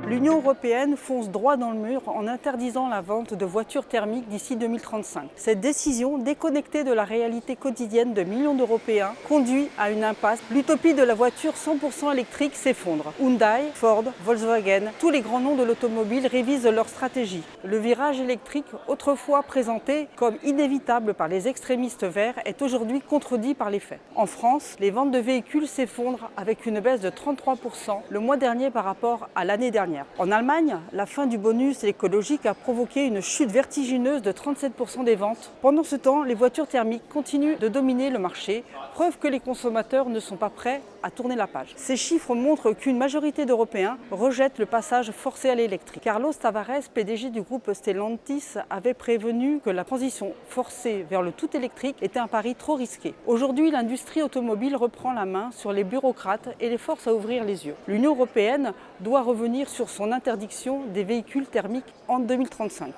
L'Union européenne fonce droit dans le mur en interdisant la vente de voitures thermiques d'ici 2035. Cette décision, déconnectée de la réalité quotidienne de millions d'Européens, conduit à une impasse. L'utopie de la voiture 100% électrique s'effondre. Hyundai, Ford, Volkswagen, tous les grands noms de l'automobile révisent leur stratégie. Le virage électrique, autrefois présenté comme inévitable par les extrémistes verts, est aujourd'hui contredit par les faits. En France, les ventes de véhicules s'effondrent avec une baisse de 33% le mois dernier par rapport à l'année dernière. En Allemagne, la fin du bonus écologique a provoqué une chute vertigineuse de 37% des ventes. Pendant ce temps, les voitures thermiques continuent de dominer le marché, preuve que les consommateurs ne sont pas prêts à tourner la page. Ces chiffres montrent qu'une majorité d'Européens rejettent le passage forcé à l'électrique. Carlos Tavares, PDG du groupe Stellantis, avait prévenu que la transition forcée vers le tout électrique était un pari trop risqué. Aujourd'hui, l'industrie automobile reprend la main sur les bureaucrates et les force à ouvrir les yeux. L'Union européenne doit revenir sur son interdiction des véhicules thermiques en 2035.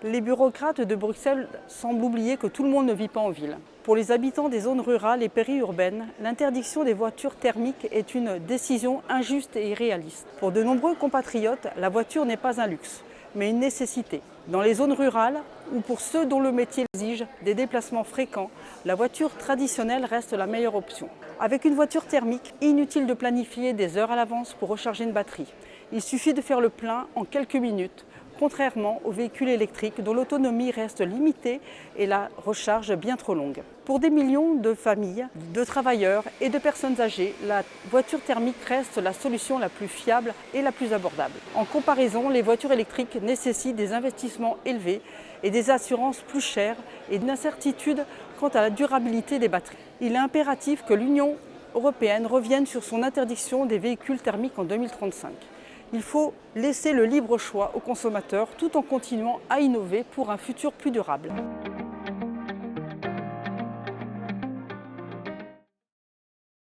Les bureaucrates de Bruxelles semblent oublier que tout le monde ne vit pas en ville. Pour les habitants des zones rurales et périurbaines, l'interdiction des voitures thermiques est une décision injuste et irréaliste. Pour de nombreux compatriotes, la voiture n'est pas un luxe, mais une nécessité. Dans les zones rurales, ou pour ceux dont le métier exige des déplacements fréquents, la voiture traditionnelle reste la meilleure option. Avec une voiture thermique, inutile de planifier des heures à l'avance pour recharger une batterie. Il suffit de faire le plein en quelques minutes, contrairement aux véhicules électriques dont l'autonomie reste limitée et la recharge bien trop longue. Pour des millions de familles, de travailleurs et de personnes âgées, la voiture thermique reste la solution la plus fiable et la plus abordable. En comparaison, les voitures électriques nécessitent des investissements élevés et des assurances plus chères et une incertitude quant à la durabilité des batteries. Il est impératif que l'Union européenne revienne sur son interdiction des véhicules thermiques en 2035. Il faut laisser le libre choix aux consommateurs tout en continuant à innover pour un futur plus durable.